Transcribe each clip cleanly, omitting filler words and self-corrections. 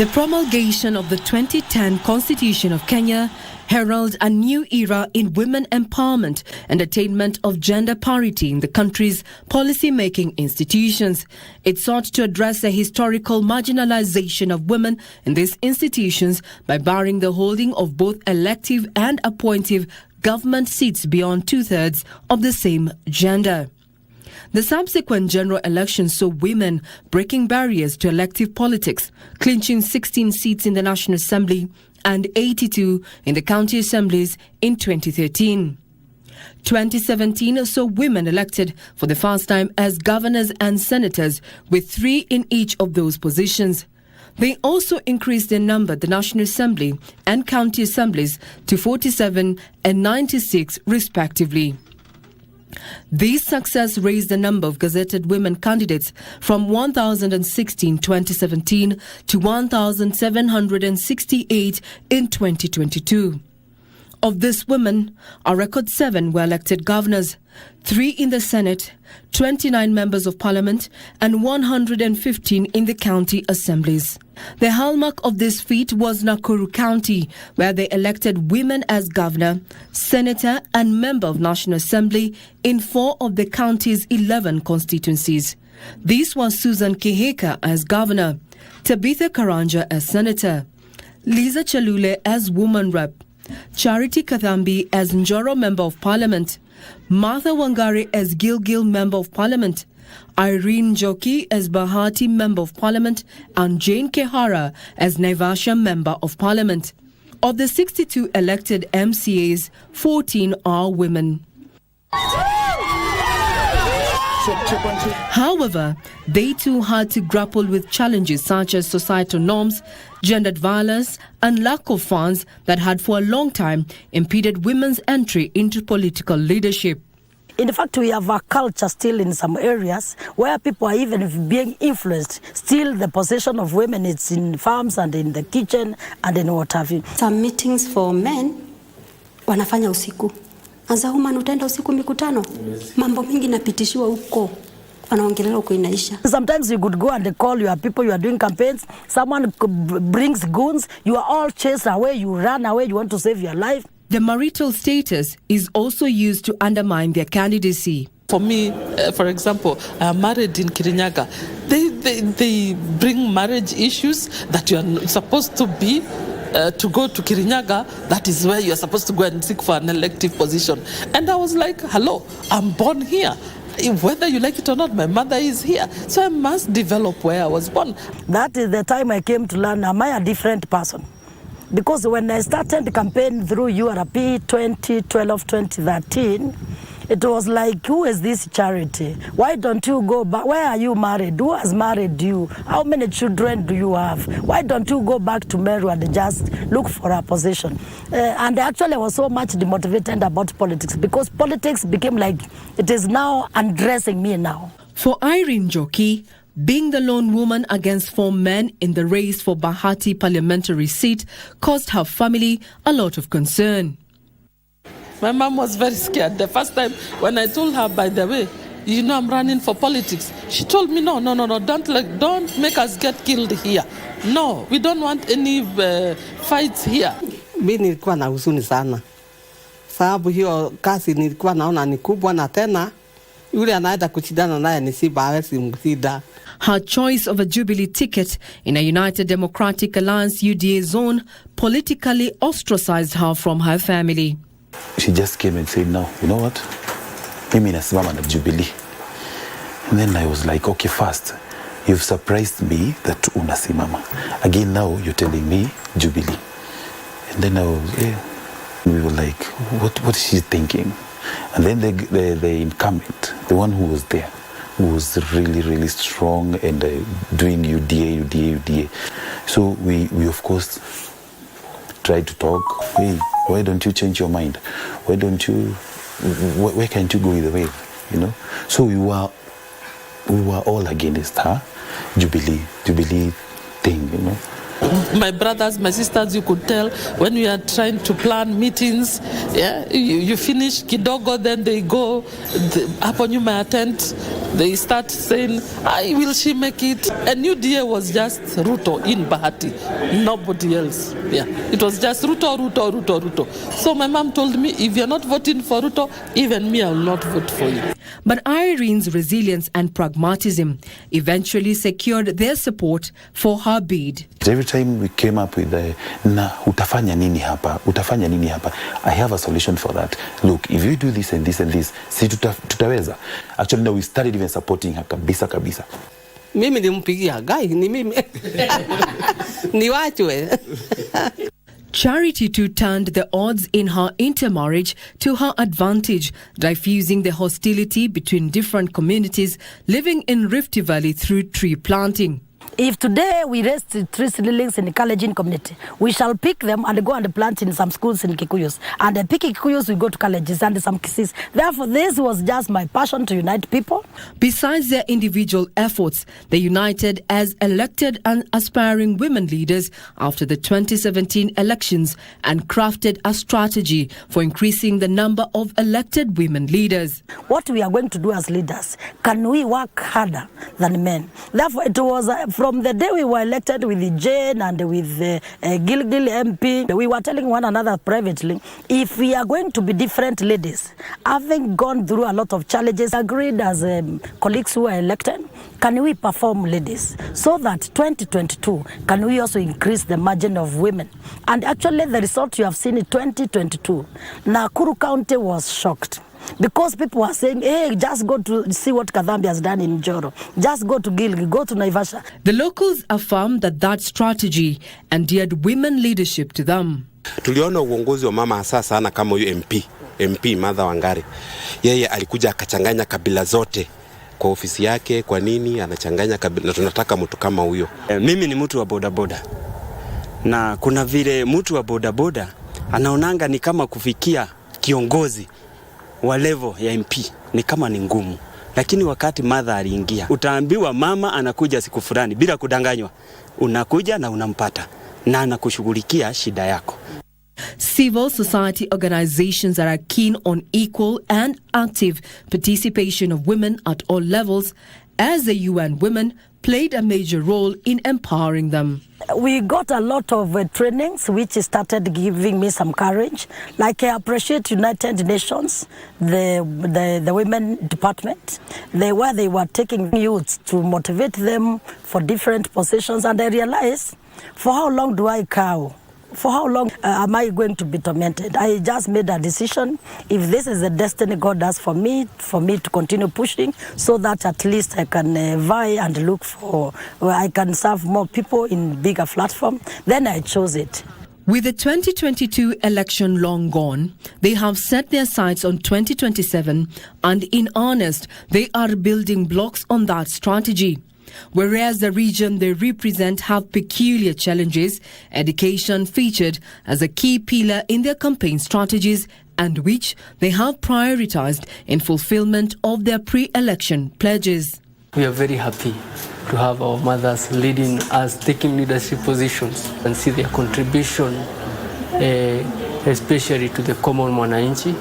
The promulgation of the 2010 Constitution of Kenya heralds a new era in women empowerment and attainment of gender parity in the country's policy-making institutions. It sought to address the historical marginalization of women in these institutions by barring the holding of both elective and appointive government seats beyond two-thirds of the same gender. The subsequent general elections saw women breaking barriers to elective politics, clinching 16 seats in the National Assembly and 82 in the county assemblies in 2013. 2017 saw women elected for the first time as governors and senators, with 3 in each of those positions. They also increased their number at the National Assembly and county assemblies to 47 and 96 respectively. This success raised the number of gazetted women candidates from 1,016 in 2017 to 1,768 in 2022. Of these women, a record 7 were elected governors, 3 in the Senate, 29 members of parliament, and 115 in the county assemblies. The hallmark of this feat was Nakuru County, where they elected women as governor, senator, and member of National Assembly in 4 of the county's 11 constituencies. These were Susan Kihika as governor, Tabitha Karanja as senator, Liza Chalule as woman rep, Charity Kathambi as Njoro Member of Parliament, Martha Wangari as Gilgil Member of Parliament, Irene Njoki as Bahati Member of Parliament, and Jane Kehara as Naivasha Member of Parliament. Of the 62 elected MCAs, 14 are women. However, they too had to grapple with challenges such as societal norms, gendered violence, and lack of funds that had for a long time impeded women's entry into political leadership. In fact, we have a culture still in some areas where people are even being influenced. Still, the position of women is in farms and in the kitchen and in what have you. Some meetings for men wanafanya usiku. As a woman utaenda usiku mikutano. Mambo mingi napitishiwa huko. Wanaongelea huko inaisha. Sometimes you could go and call your people, you are doing campaigns, someone brings goons, you are all chased away, you run away, you want to save your life. The marital status is also used to undermine their candidacy. For me, for example, I'm married in Kirinyaga. They bring marriage issues that you are supposed to be to go to Kirinyaga. That is where you are supposed to go and seek for an elective position. And I was like, hello, I'm born here. Whether you like it or not, my mother is here. So I must develop where I was born. That is the time I came to learn, am I a different person? Because when I started the campaign through URP 2012, 2013, it was like, who is this Charity? Why don't you go back? Where are you married? Who has married you? How many children do you have? Why don't you go back to Meru and just look for a position? And actually I was so much demotivated about politics because politics became like, it is now undressing me now. For Irene Njoki, being the lone woman against 4 men in the race for Bahati parliamentary seat caused her family a lot of concern. My mom was very scared. The first time when I told her, by the way, you know I'm running for politics, she told me, no, don't make us get killed here. No, we don't want any fights here. Mimi nilikuwa na huzuni sana. Sababu hiyo kazi nilikuwa naona ni kubwa na tena yule anaenda kushindana naye nisibawezi msida. Her choice of a Jubilee ticket in a United Democratic Alliance UDA zone politically ostracized her from her family. She just came and said, no, you know what? Mimi nasimama na Jubilee. And then I was like, okay, first, you've surprised me that unasimama. Again, now you're telling me Jubilee. And then we were like, what is she thinking? And then the incumbent, the one who was there, who was really, really strong and doing UDA. So we of course tried to talk. Hey, why don't you change your mind? Why can't you go either way? You know. So we were all against her Jubilee thing. You know. My brothers, my sisters, you could tell when we are trying to plan meetings, yeah, you finish kidogo, then they go, hapo nyuma ya tent, they start saying, will she make it? And UDA was just Ruto in Bahati, nobody else. Yeah, it was just Ruto. So my mom told me, if you're not voting for Ruto, even me, I will not vote for you. But Irene's resilience and pragmatism eventually secured their support for her bid. Every time we came up with utafanya nini hapa, I have a solution for that. Look, if you do this and this and this, si tutaweza. Actually, no, we started even supporting her kabisa. Mimi nimpigia guy, ni mimi. Ni wachwe. Charity too turned the odds in her intermarriage to her advantage, diffusing the hostility between different communities living in Rift Valley through tree planting. If today we raise 3 seedlings in the Kalenjin community, we shall pick them and go and plant in some schools in Kikuyus. And the picking Kikuyus, we go to colleges and some Kisis. Therefore, this was just my passion to unite people. Besides their individual efforts, they united as elected and aspiring women leaders after the 2017 elections and crafted a strategy for increasing the number of elected women leaders. What we are going to do as leaders, can we work harder than men? Therefore, it was from the day we were elected with Jane and with Gilgil MP, we were telling one another privately, if we are going to be different ladies, having gone through a lot of challenges, agreed as colleagues who were elected, can we perform ladies so that 2022, can we also increase the margin of women? And actually the result you have seen in 2022, Nakuru County was shocked. Because people were saying, hey, just go to see what Kadhambi has done in Njoro. Just go to Gilgil, go to Naivasha. The locals affirmed that strategy endeared women leadership to them. Tuliona uongozi wa mama hasa sana kama huyu MP Martha Wangari. Yeye alikuja akachanganya kabila zote kwa ofisi yake. Kwa nini anachanganya kabila? Na tunataka mtu kama huyo. Mimi ni mtu wa bodaboda. Na kuna vile mtu wa bodaboda anaonanga ni kama kufikia kiongozi wa level ya MP ni kama ni ngumu. Lakini wakati Martha aliingia, utaambiwa mama anakuja siku fulani bila kudanganywa. Unakuja na unampata na anakushughulikia shida yako. Civil society organizations are keen on equal and active participation of women at all levels, as the UN Women played a major role in empowering them. We got a lot of trainings which started giving me some courage. Like I appreciate United Nations, the women department, where they were taking youths to motivate them for different positions. And I realized, for how long do I cow? For how long am I going to be tormented? I just made a decision. If this is the destiny God has for me to continue pushing so that at least I can vie and look for where I can serve more people in bigger platform, then I chose it. With the 2022 election long gone, they have set their sights on 2027, and in earnest, they are building blocks on that strategy. Whereas the region they represent have peculiar challenges, education featured as a key pillar in their campaign strategies, and which they have prioritized in fulfillment of their pre-election pledges. We are very happy to have our mothers leading us, taking leadership positions, and see their contribution, especially to the common mwananchi.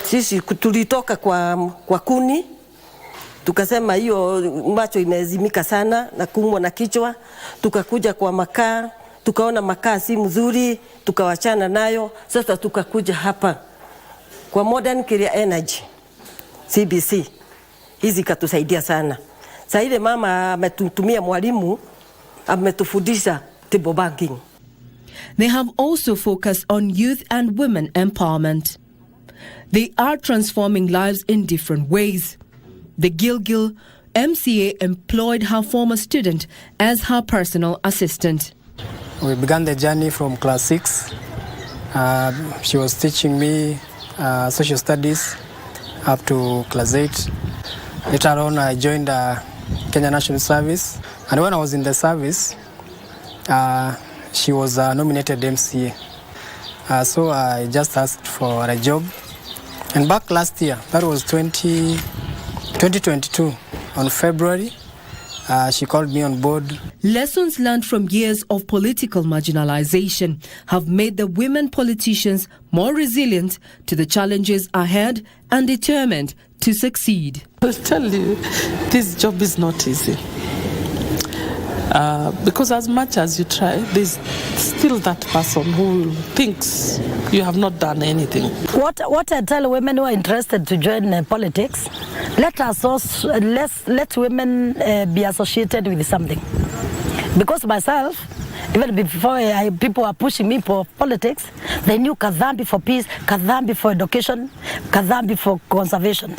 Sisi tulitoka kwa kuni, tukasema hiyo macho imezimika sana na kuumwa na kichwa, tukakuja kwa makaa, tukaona makaa si mzuri, tukawachana nayo. Sasa tukakuja hapa kwa modern clear energy KBC. Hizi katusaidia sana. Sasa ile mama ametutumia mwalimu, ametufundisha table banking. They have also focused on youth and women empowerment. They are transforming lives in different ways. The Gilgil MCA employed her former student as her personal assistant. We began the journey from class 6. She was teaching me social studies up to class 8. Later on, I joined Kenya National Service. And when I was in the service, she was nominated MCA. So I just asked for a job. And back last year, that was 2022, on February, She called me on board. Lessons learned from years of political marginalization have made the women politicians more resilient to the challenges ahead and determined to succeed. I'll tell you, this job is not easy. Because as much as you try, there's still that person who thinks you have not done anything. What I tell women who are interested to join politics, let women be associated with something. Because myself, even before people were pushing me for politics, they knew Kazambi for peace, Kazambi for education, Kazambi for conservation.